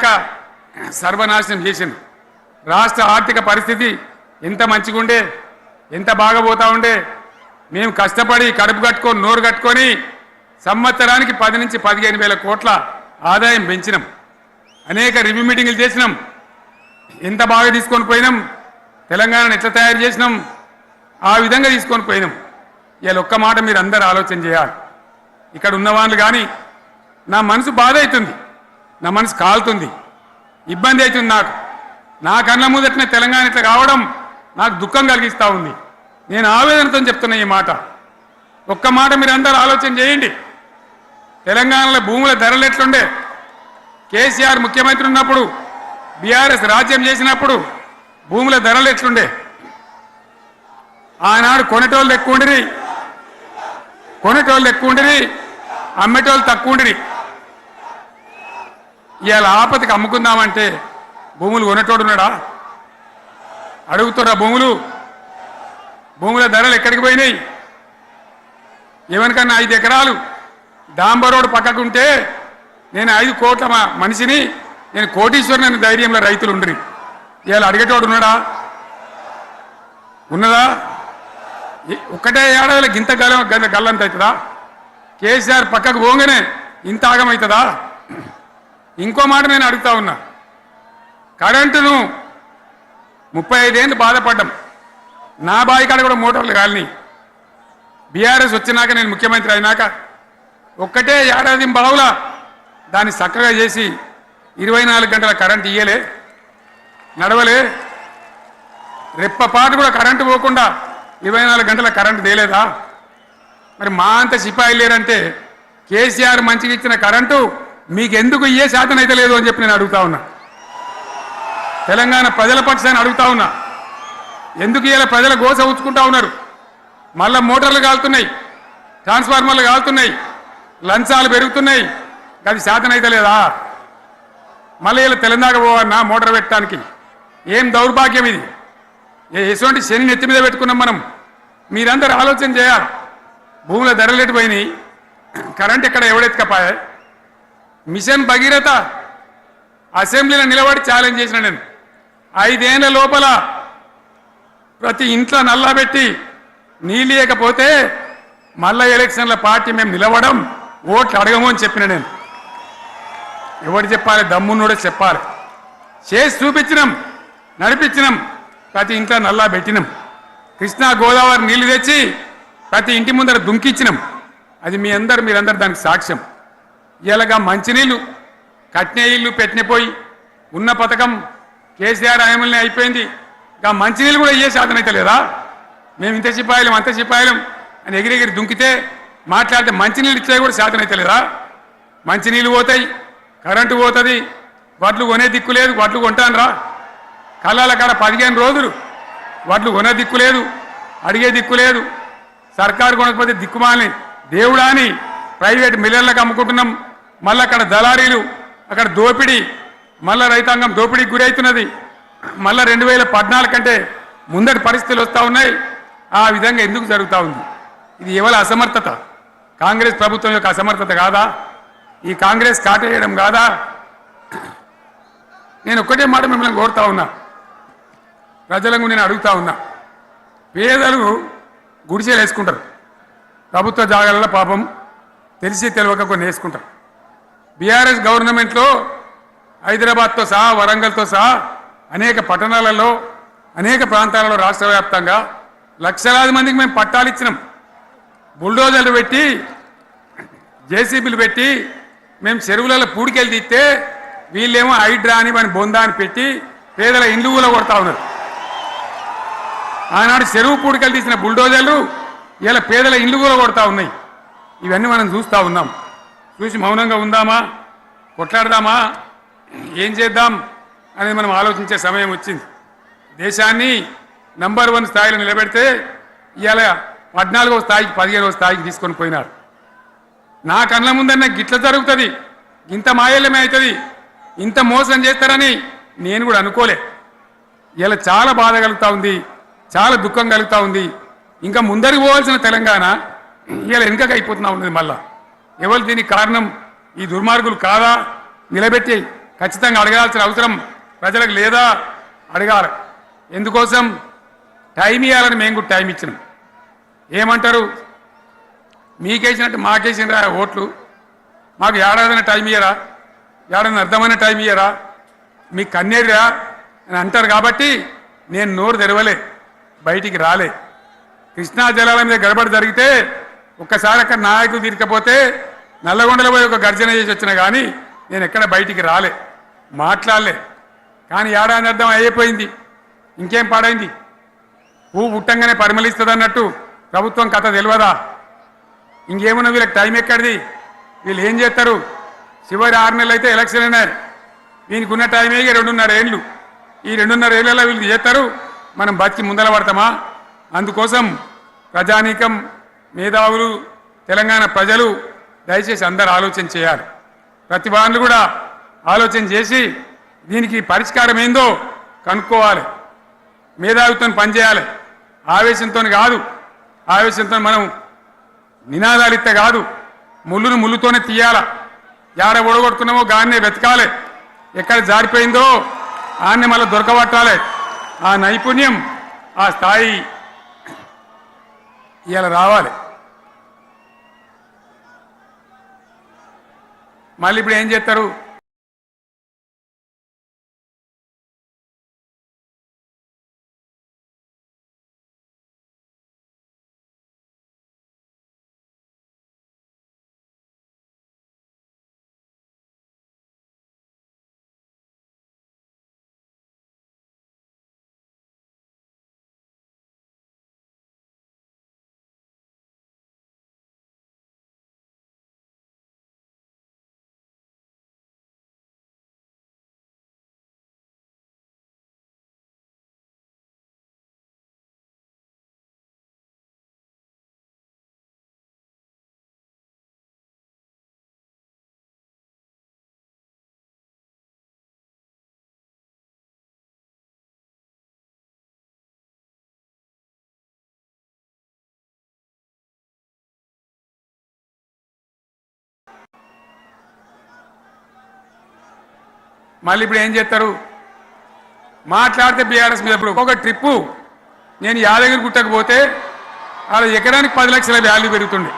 దాకా సర్వనాశనం చేసిండు. రాష్ట్ర ఆర్థిక పరిస్థితి ఎంత మంచిగా ఉండే, ఎంత బాగా పోతా ఉండే. మేము కష్టపడి కడుపు కట్టుకొని నోరు కట్టుకొని సంవత్సరానికి 10 నుంచి 15 వేల కోట్ల ఆదాయం పెంచినాం. అనేక రివ్యూ మీటింగులు చేసినాం. ఎంత బాగా తీసుకొని పోయినాం, తెలంగాణను ఎట్లా తయారు చేసినాం, ఆ విధంగా తీసుకొని పోయినాం. ఇవాళ ఒక్క మాట మీరు అందరూ ఆలోచన చేయాలి. ఇక్కడ ఉన్నవాళ్ళు కానీ నా మనసు బాధ అవుతుంది, నా మనసు కాలుతుంది, ఇబ్బంది అవుతుంది. నా కళ్ళ ముందటనే తెలంగాణ ఇట్లా కావడం నాకు దుఃఖం కలిగిస్తూ ఉంది. నేను ఆవేదనతో చెప్తున్నా ఈ మాట. ఒక్క మాట మీరు అందరూ ఆలోచన చేయండి. తెలంగాణలో భూముల ధరలు ఎట్లుండే, కేసీఆర్ ముఖ్యమంత్రి ఉన్నప్పుడు, బీఆర్ఎస్ రాజ్యం చేసినప్పుడు భూముల ధరలు ఎట్లుండే? ఆనాడు కొనేటోళ్ళు ఎక్కువ ఉండిరి, అమ్మేటోళ్ళు తక్కువ ఉండిరి. ఇవాళ ఆపదకి అమ్ముకుందామంటే భూములు కొనేటోడున్నాడా? అడుగుతున్నా భూముల ధరలు ఎక్కడికి పోయినాయి? ఎవరికన్నా 5 ఎకరాలు డాంబర్ రోడ్డు పక్కకుంటే నేను 5 కోట్ల మనిషిని, నేను కోటీశ్వరుని అనే ధైర్యంలో రైతులు ఉండరు. ఇవాళ అడిగేటోడు ఉన్నాడా? ఉన్నదా? ఒక్కటే ఏడాదిలో గింత గల్లంత అవుతుందా? కేసీఆర్ పక్కకు పోగానే ఇంత ఆగమవుతుందా? ఇంకో మాట నేను అడుగుతా ఉన్నా. కరెంటును 35 ఏళ్ళు బాధపడ్డాం. నా బావి కాడ కూడా మోటార్లు కాలినాయి. బీఆర్ఎస్ వచ్చినాక, నేను ముఖ్యమంత్రి అయినాక ఒక్కటే ఏడాది బావులా దాన్ని చక్కగా చేసి 24 గంటల కరెంటు ఇయ్యలే, నడవలే. రెప్పపాటు కూడా కరెంటు పోకుండా 24 గంటల కరెంటు తేలేదా? మరి మా అంత సిపాయి లేరంటే కేసీఆర్ మంచిగా ఇచ్చిన కరెంటు మీకెందుకు ఇయ్యే శాతం అయితే లేదు అని చెప్పి నేను అడుగుతా ఉన్నా. తెలంగాణ ప్రజల పక్షాన్ని అడుగుతా ఉన్నా. ఎందుకు ఇలా ప్రజల గోస ఉంచుకుంటా ఉన్నారు? మళ్ళా మోటార్లు కాలుతున్నాయి, ట్రాన్స్ఫార్మర్లు కాలుతున్నాయి, లంచాలు పెరుగుతున్నాయి. అది శాతం అయితే లేదా? మళ్ళీ ఇలా తెలంగాణ పోవన్నా మోటార్ పెట్టడానికి? ఏం దౌర్భాగ్యం ఇది! ఎటువంటి శని నెత్తి మీద పెట్టుకున్నాం మనం. మీరందరూ ఆలోచన చేయాలి. భూముల ధరలు ఎటుపోయినాయి, కరెంట్ ఎక్కడ ఎవడెత్తుకపోయా? మిషన్ భగీరథ అసెంబ్లీలో నిలబడి ఛాలెంజ్ చేసిన నేను. 5 ఏళ్ల లోపల ప్రతి ఇంట్లో నల్లా పెట్టి నీళ్ళేయకపోతే మళ్ళా ఎలక్షన్ల పార్టీ మేము నిలవడం, ఓట్లు అడగము అని చెప్పిన నేను. ఎవరు చెప్పాలి? దమ్మున్నోడే చెప్పాలి. చేసి చూపించినాం, నడిపించినాం. ప్రతి ఇంట్లో నల్లా పెట్టినాం. కృష్ణా గోదావరి నీళ్లు తెచ్చి ప్రతి ఇంటి ముందర దుంకిచ్చినాం. అది మీరందరూ దానికి సాక్ష్యం. ఇలాగా మంచినీళ్ళు కట్నే ఇల్లు పెట్టినపోయి ఉన్న పథకం కేసీఆర్ హయాంలోనే అయిపోయింది. ఇంకా మంచినీళ్ళు కూడా ఇయ్యే శాతం అయితే లేదా? మేము ఇంత సిపాయిలం అంత సిపాయిలం అని ఎగిరెగిరి దుంకితే మాట్లాడితే మంచినీళ్ళు ఇచ్చే కూడా శాతం అయితే లేదా? మంచినీళ్ళు పోతాయి, కరెంటు పోతుంది, వడ్లు కొనే దిక్కు లేదు. వడ్లు కొంటాను రా, కళ్ళాల కాడ 15 రోజులు వడ్లు కొనే దిక్కు లేదు, అడిగే దిక్కు లేదు. సర్కారు కొనకపోతే దిక్కుమాలని దేవుడా అని ప్రైవేట్ మిల్లర్లకు అమ్ముకుంటున్నాం. మళ్ళీ అక్కడ దళారీలు, అక్కడ దోపిడీ, మళ్ళీ రైతాంగం దోపిడీకి గురవుతున్నది. మళ్ళీ 2014 కంటే ముందటి పరిస్థితులు వస్తూ ఉన్నాయి. ఆ విధంగా ఎందుకు జరుగుతూ ఉంది? ఇది ఎవరి అసమర్థత? కాంగ్రెస్ ప్రభుత్వం యొక్క అసమర్థత కాదా? ఈ కాంగ్రెస్ కాటేయడం కాదా? నేను ఒక్కటే మాట మిమ్మల్ని కోరుతా ఉన్నా, ప్రజలకు నేను అడుగుతా ఉన్నా. పేదలు గుడిసెలు వేసుకుంటారు, ప్రభుత్వ జాగాలలో పాపం తెలిసి తెలియక కొన్ని వేసుకుంటారు. బీఆర్ఎస్ గవర్నమెంట్లో హైదరాబాద్తో సహా, వరంగల్తో సహా అనేక పట్టణాలలో, అనేక ప్రాంతాలలో రాష్ట్ర వ్యాప్తంగా లక్షలాది మందికి మేము పట్టాలు ఇచ్చినాం. బుల్డోజర్లు పెట్టి, జేసీబీలు పెట్టి మేము చెరువులలో పూడికెళ్ళి తీస్తే వీళ్ళేమో హైడ్రా అని మన బొందా అని పెట్టి పేదల ఇండ్లు కూడా కొడతా ఉన్నారు. ఆనాడు చెరువు పూడికెళ్ళి తీసిన బుల్డోజర్లు ఇలా పేదల ఇండ్లు కూడా కొడతా ఉన్నాయి. ఇవన్నీ మనం చూస్తూ ఉన్నాం. చూసి మౌనంగా ఉందామా, కొట్లాడదామా, ఏం చేద్దాం అనేది మనం ఆలోచించే సమయం వచ్చింది. దేశాన్ని నంబర్ 1 స్థాయిలో నిలబెడితే ఇవాళ 14వ స్థాయికి 15వ స్థాయికి తీసుకొని పోయినారు. నా కళ్ళ ముందన్న గిట్ల జరుగుతుంది, ఇంత మాయల్యమే అవుతుంది, ఇంత మోసం చేస్తారని నేను కూడా అనుకోలే. ఇలా చాలా బాధ కలుగుతూ ఉంది, చాలా దుఃఖం కలుగుతూ ఉంది. ఇంకా ముందరికి పోవాల్సిన తెలంగాణ ఇలా వెనుకకి అయిపోతున్నా ఉన్నది. మళ్ళా ఎవరు దీనికి కారణం? ఈ దుర్మార్గులు కాదా? నిలబెట్టి ఖచ్చితంగా అడగాల్సిన అవసరం ప్రజలకు లేదా అడగాలి. ఎందుకోసం టైం ఇవ్వాలని మేము కూడా టైం ఇచ్చినాం. ఏమంటారు, మీకేసినట్టు మాకేసినరా ఓట్లు, మాకు ఏడాదిన టైం ఇయ్యరా, ఏడాదిన అర్థమైన టైం ఇయ్యరా, మీకు కన్నేరురా అని అంటారు. కాబట్టి నేను నోరు తెరవలే, బయటికి రాలే. కృష్ణా జలాల మీద గడబడి జరిగితే ఒక్కసారి అక్కడ నాయకులు తీరకపోతే నల్లగొండలో పోయి ఒక గర్జన చేసి వచ్చినా కానీ నేను ఎక్కడ బయటికి రాలే, మాట్లాడలే. కానీ ఏడాది అర్థం అయిపోయింది, ఇంకేం పాడైంది. పువ్వు పుట్టంగానే పరిమళిస్తుంది అన్నట్టు ప్రభుత్వం కథ తెలియదా? ఇంకేమన్నా వీళ్ళకి టైం ఎక్కడిది? వీళ్ళు ఏం చేస్తారు? చివరి 6 నెలలు అయితే ఎలక్షన్ అయినారు. వీనికి ఉన్న టైమే 2.5 ఏళ్ళు. ఈ 2.5 ఏళ్ళలో వీళ్ళు చేస్తారు, మనం బతికి ముందర పడతామా? అందుకోసం ప్రజానీకం, మేధావులు, తెలంగాణ ప్రజలు దయచేసి అందరూ ఆలోచన చేయాలి. ప్రతి వాళ్ళు కూడా ఆలోచన చేసి దీనికి పరిష్కారం ఏందో కనుక్కోవాలి. మేధావితో పనిచేయాలి, ఆవేశంతో కాదు. ఆవేశంతో మనం నినాదాలు ఇస్తే కాదు, ముళ్ళును ముళ్ళుతోనే తీయాల. యాడ ఓడగొడుతున్నామో గాన్నే వెతకాలి, ఎక్కడ జారిపోయిందో ఆన్నే మళ్ళీ దొరకబట్టాలి. ఆ నైపుణ్యం, ఆ స్థాయి ఇవాళ రావాలి. మళ్ళీ ఇప్పుడు ఏం చేస్తారు? మళ్ళీ ఇప్పుడు ఏం చేస్తారు? మాట్లాడితే బీఆర్ఎస్ మీద ఇప్పుడు ఒక ట్రిప్పు నేను యాదగిరి గుట్టకు పోతే అలా ఎకరానికి 10 లక్షల వాల్యూ పెరుగుతుండే.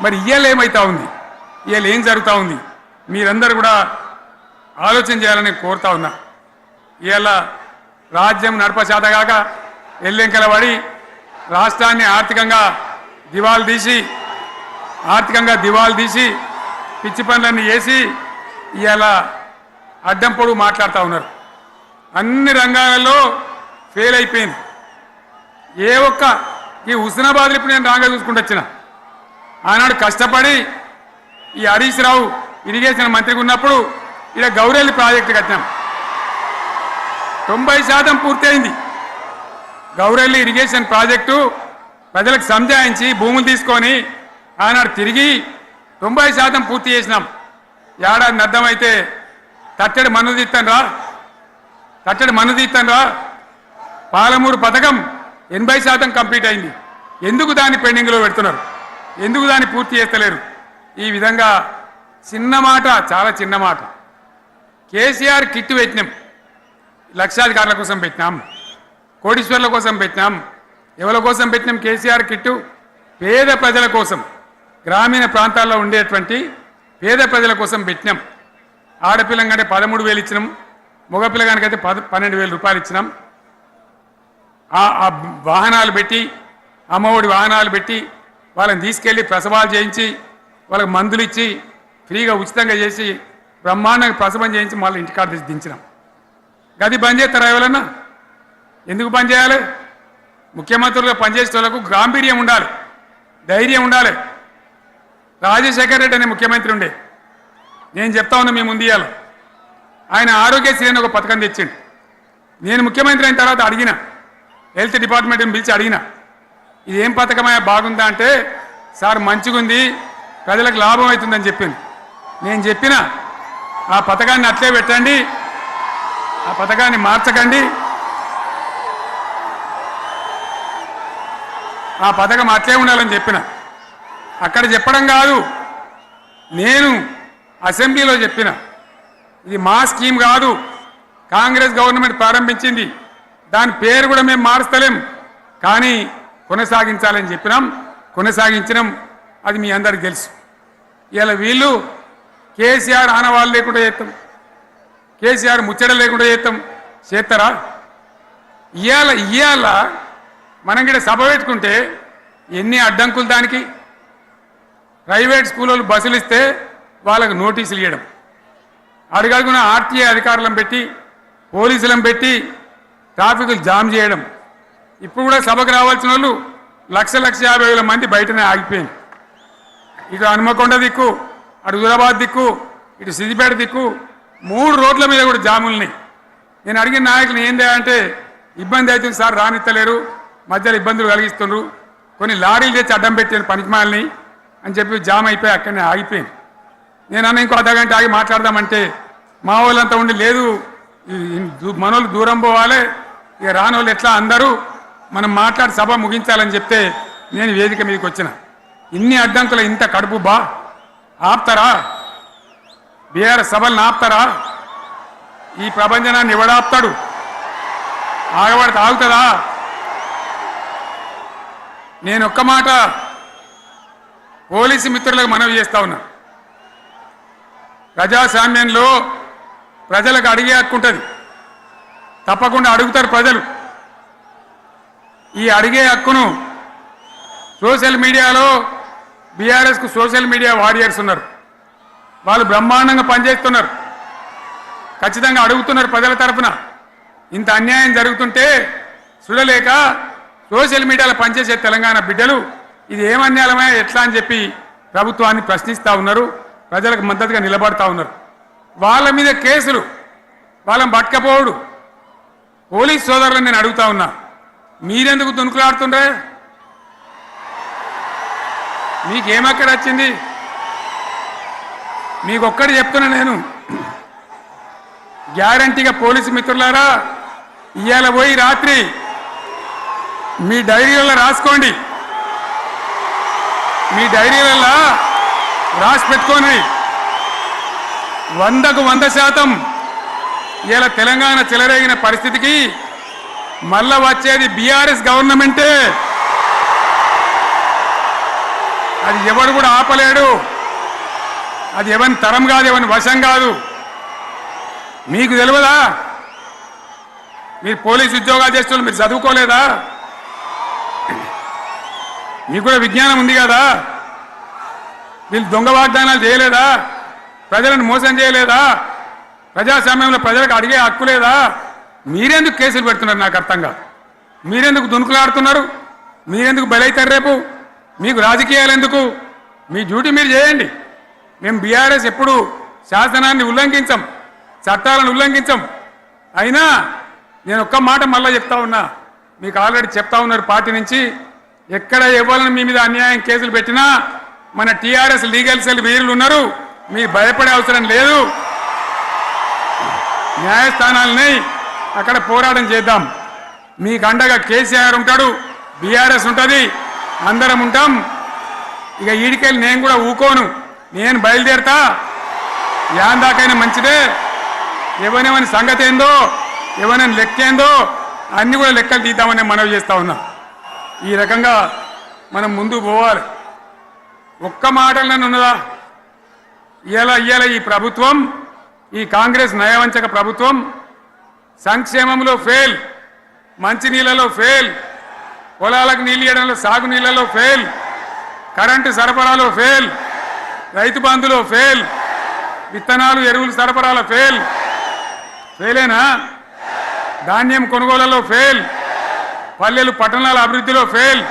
మరి ఇవాళ ఏమవుతా ఉంది? ఇవాళ ఏం జరుగుతూ ఉంది? మీరందరూ కూడా ఆలోచన చేయాలని కోరుతా ఉన్నా. ఇవాళ రాజ్యం నడపచేతగాక ఎల్లెంకల పడి రాష్ట్రాన్ని ఆర్థికంగా దివాలు తీసి పిచ్చి పనులన్నీ చేసి ఇవాళ అడ్డం పొడుగు మాట్లాడుతూ ఉన్నారు. అన్ని రంగాలలో ఫెయిల్ అయిపోయింది. ఏ ఒక్క ఈ హుస్నాబాద్లో ఇప్పుడు నేను రాగా చూసుకుంటూ వచ్చిన, ఆనాడు కష్టపడి ఈ హరీష్ రావు ఇరిగేషన్ మంత్రిగా ఉన్నప్పుడు ఇలా గౌరెల్లి ప్రాజెక్టు కట్టినాం. 90% పూర్తి అయింది. గౌరెల్లి ఇరిగేషన్ ప్రాజెక్టు ప్రజలకు సంజాయించి భూములు తీసుకొని ఆనాడు తిరిగి 90% పూర్తి చేసినాం. ఏడాది అర్థమైతే తట్టడి మన్ను తీస్తాను రా. పాలమూరు పథకం 80% కంప్లీట్ అయింది. ఎందుకు దాన్ని పెండింగ్లో పెడుతున్నారు? ఎందుకు దాన్ని పూర్తి చేస్తలేరు? ఈ విధంగా చిన్న మాట, చాలా చిన్న మాట. కేసీఆర్ కిట్ పెట్టినాం, లక్షాధికారుల కోసం పెట్టినాం, కోటీశ్వర్ల కోసం పెట్టినాం. ఎవరి కోసం పెట్టినాం కేసీఆర్ కిట్టు? పేద ప్రజల కోసం, గ్రామీణ ప్రాంతాల్లో ఉండేటువంటి పేద ప్రజల కోసం పెట్టినాం. ఆడపిల్లగానే 13,000 ఇచ్చినాం, మగపిల్లగానికైతే 12,000 రూపాయలు ఇచ్చినాం. ఆ వాహనాలు పెట్టి, అమ్మఒడి వాహనాలు పెట్టి వాళ్ళని తీసుకెళ్ళి ప్రసవాలు చేయించి వాళ్ళకి మందులు ఇచ్చి ఫ్రీగా ఉచితంగా చేసి బ్రహ్మాండంగా ప్రసవం చేయించి మళ్ళీ ఇంటికాడ దించినాం. గది బంద్ చేస్తారా ఎవరన్నా? ఎందుకు బంద్ చేయాలి? ముఖ్యమంత్రులుగా పనిచేసే వాళ్ళకు గాంభీర్యం ఉండాలి, ధైర్యం ఉండాలి. రాజశేఖర్ రెడ్డి అనే ముఖ్యమంత్రి ఉండే, నేను చెప్తా ఉన్నా మీ ముందు ఇవాళ, ఆయన ఆరోగ్యశ్రీ అని ఒక పథకం తెచ్చిండు. నేను ముఖ్యమంత్రి అయిన తర్వాత అడిగిన, హెల్త్ డిపార్ట్మెంట్ని పిలిచి అడిగిన, ఇది ఏం పథకమయ్యా, బాగుందా అంటే, సార్ మంచిగుంది, ప్రజలకు లాభం అవుతుందని చెప్పింది. నేను చెప్పిన ఆ పథకాన్ని అట్లే పెట్టండి, ఆ పథకాన్ని మార్చకండి, ఆ పథకం అట్లే ఉండాలని చెప్పిన. అక్కడ చెప్పడం కాదు, నేను అసెంబ్లీలో చెప్పిన, ఇది మా స్కీమ్ కాదు, కాంగ్రెస్ గవర్నమెంట్ ప్రారంభించింది. దాని పేరు కూడా మేము మారుస్తలేం, కానీ కొనసాగించాలని చెప్పినాం, కొనసాగించినాం. అది మీ అందరికి తెలుసు. ఇలా వీళ్ళు కేసీఆర్ ఆనవాళ్ళు లేకుండా చేస్తాం, కేసీఆర్ ముచ్చట లేకుండా చేస్తారా? ఇవాళ మనం కూడా సభ పెట్టుకుంటే ఎన్ని అడ్డంకులు దానికి. ప్రైవేట్ స్కూళ్ళు బస్సులు ఇస్తే వాళ్ళకు నోటీసులు ఇవ్వడం, అడుగడుగున ఆర్టీఏ అధికారులను పెట్టి పోలీసులను పెట్టి ట్రాఫిక్లు జామ్ చేయడం. ఇప్పుడు కూడా సభకు రావాల్సిన వాళ్ళు 1,50,000 మంది బయటనే ఆగిపోయింది. ఇటు హనుమకొండ దిక్కు, అటు హుజరాబాద్ దిక్కు, ఇటు సిద్దిపేట దిక్కు 3 రోడ్ల మీద కూడా జాములున్నాయి. నేను అడిగిన నాయకులు ఏందే అంటే ఇబ్బంది అవుతుంది సార్, రానిత్తలేరు, మధ్యలో ఇబ్బందులు కలిగిస్తున్నారు, కొన్ని లారీలు తెచ్చి అడ్డం పెట్టాను పనికిమాలని అని చెప్పి జామ్ అయిపోయి అక్కడనే ఆగిపోయింది. నేను అన్న ఇంకో అర్ధగంట ఆగి మాట్లాడదామంటే మా వాళ్ళంతా ఉండి లేదు, మనోళ్ళు దూరం పోవాలి, ఇక రానోళ్ళు ఎట్లా అందరూ మనం మాట్లాడి సభ ముగించాలని చెప్తే నేను వేదిక మీదకి వచ్చిన. ఇన్ని అడ్డంకులు ఇంత కడుపు ఆపుతారా? బీఆర్ఎస్ సభలను ఆపుతారా? ఈ ప్రపంచనాన్ని ఎవడాపుతాడు? ఆగబడితే ఆగుతుందా? నేను ఒక్క మాట పోలీసు మిత్రులకు మనవి చేస్తా ఉన్నా. ప్రజాస్వామ్యంలో ప్రజలకు అడిగే హక్కు ఉంటుంది, తప్పకుండా అడుగుతారు ప్రజలు. ఈ అడిగే హక్కును సోషల్ మీడియాలో బీఆర్ఎస్కు సోషల్ మీడియా వారియర్స్ ఉన్నారు, వాళ్ళు బ్రహ్మాండంగా పనిచేస్తున్నారు, ఖచ్చితంగా అడుగుతున్నారు ప్రజల తరఫున. ఇంత అన్యాయం జరుగుతుంటే చూడలేక సోషల్ మీడియాలో పనిచేసే తెలంగాణ బిడ్డలు ఇది ఏమన్యాయమే ఎట్లా అని చెప్పి ప్రభుత్వాన్ని ప్రశ్నిస్తూ ఉన్నారు, ప్రజలకు మద్దతుగా నిలబడతా ఉన్నారు. వాళ్ళ మీద కేసులు, వాళ్ళని పట్టుకపోవడు. పోలీస్ సోదరులను నేను అడుగుతా ఉన్నా, మీరెందుకు దునుకులాడుతుండ్రే? మీకేమక్కడ వచ్చింది? మీకొక్కటి చెప్తున్నా నేను, గ్యారంటీగా పోలీసు మిత్రులారా, ఇవాళ పోయి రాత్రి మీ డైరీలలో రాసుకోండి, మీ డైరీలలో రాసి పెట్టుకోండి. 100కు 100% ఇలా తెలంగాణ చెలరేగిన పరిస్థితికి మళ్ళా వచ్చేది బీఆర్ఎస్ గవర్నమెంటే. అది ఎవరు కూడా ఆపలేడు, అది ఎవరి తరం కాదు, ఎవరి వశం కాదు. మీకు తెలియదా? మీరు పోలీసు ఉద్యోగాలు చేస్తున్నారు, మీరు చదువుకోలేదా? మీకు కూడా విజ్ఞానం ఉంది కదా? వీళ్ళు దొంగ వాగ్దానాలు చేయలేదా? ప్రజలను మోసం చేయలేదా? ప్రజాస్వామ్యంలో ప్రజలకు అడిగే హక్కు లేదా? మీరెందుకు కేసులు పెడుతున్నారు? నాకు అర్థం కాదు. మీరెందుకు దునుకులాడుతున్నారు? మీరెందుకు బలైతారు? రేపు మీకు రాజకీయాలు ఎందుకు? మీ డ్యూటీ మీరు చేయండి. మేము బీఆర్ఎస్ ఎప్పుడు శాసనాన్ని ఉల్లంఘించం, చట్టాలను ఉల్లంఘించం. అయినా నేను ఒక్క మాట మళ్ళీ చెప్తా ఉన్నా, మీకు ఆల్రెడీ చెప్తా ఉన్నారు పార్టీ నుంచి, ఎక్కడ ఎవరిని మీ మీద అన్యాయం కేసులు పెట్టినా మన టీఆర్ఎస్ లీగల్ సెల్ వీరులు ఉన్నారు, మీరు భయపడే అవసరం లేదు. న్యాయస్థానాలని అక్కడ పోరాటం చేద్దాం. మీకు అండగా కేసీఆర్ ఉంటాడు, బీఆర్ఎస్ ఉంటుంది, అందరం ఉంటాం. ఇక ఈడికెళ్ళి నేను కూడా ఊకోను, నేను బయలుదేరతా. యాందాకైనా మంచిదే. ఎవరెవరి సంగతి ఏందో, ఎవరైనా లెక్కేందో అన్ని కూడా లెక్కలు తీద్దామని మనవి చేస్తా ఉన్నా. ఈ రకంగా మనం ముందు పోవాలి. ఒక్క మాటలను ఉన్నదా? ఇవాళ ఈ ప్రభుత్వం, ఈ కాంగ్రెస్ నయవంచక ప్రభుత్వం సంక్షేమంలో ఫెయిల్, మంచినీళ్ళలో ఫెయిల్, పొలాలకు నీళ్ళు ఇవ్వడంలో, సాగు నీళ్ళలో ఫెయిల్, కరెంటు సరఫరాలో ఫెయిల్, రైతు బంధులో ఫెయిల్, విత్తనాలు ఎరువులు సరఫరాలో ఫెయిలేనా? ధాన్యం కొనుగోళ్లలో ఫెయిల్, పల్లెలు పట్టణాల అభివృద్ధిలో ఫెయిల్,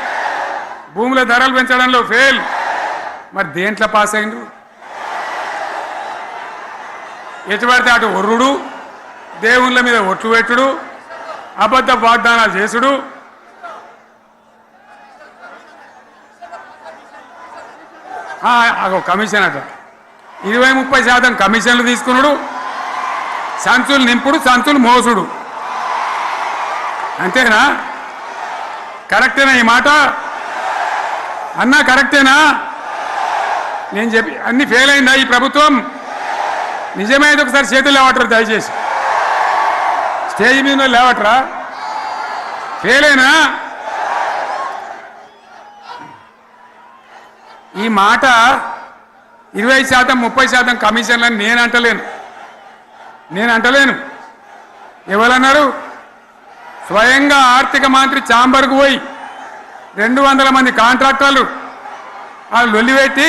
భూముల ధరలు పెంచడంలో ఫెయిల్. మరి దేంట్లో పాస్ అయిండు? ఎటు పడితే అటు ఒర్రుడు, దేవుళ్ళ మీద ఒట్లు పెట్టుడు, అబద్ధ వాగ్దానాలు చేసుడు. కమిషన్ అట 20-30% కమిషన్లు తీసుకున్నాడు, సంచులు నింపుడు, సంచులు మోసుడు. అంతేనా? కరెక్టేనా ఈ మాట అన్నా? కరెక్టేనా? నేను చెప్పి అన్ని ఫెయిల్ అయిందా ఈ ప్రభుత్వం? నిజమైతే ఒకసారి చేతులు లేవట్రా దయచేసి. స్టేజ్ మీద లేవట్రా. ఫెయిలేనా? ఈ మాట 20% 30% కమిషన్లని నేను అంటలేను. ఎవరన్నారు? స్వయంగా ఆర్థిక మంత్రి ఛాంబర్కు పోయి 200 మంది కాంట్రాక్టర్లు వాళ్ళు లొల్లిపెట్టి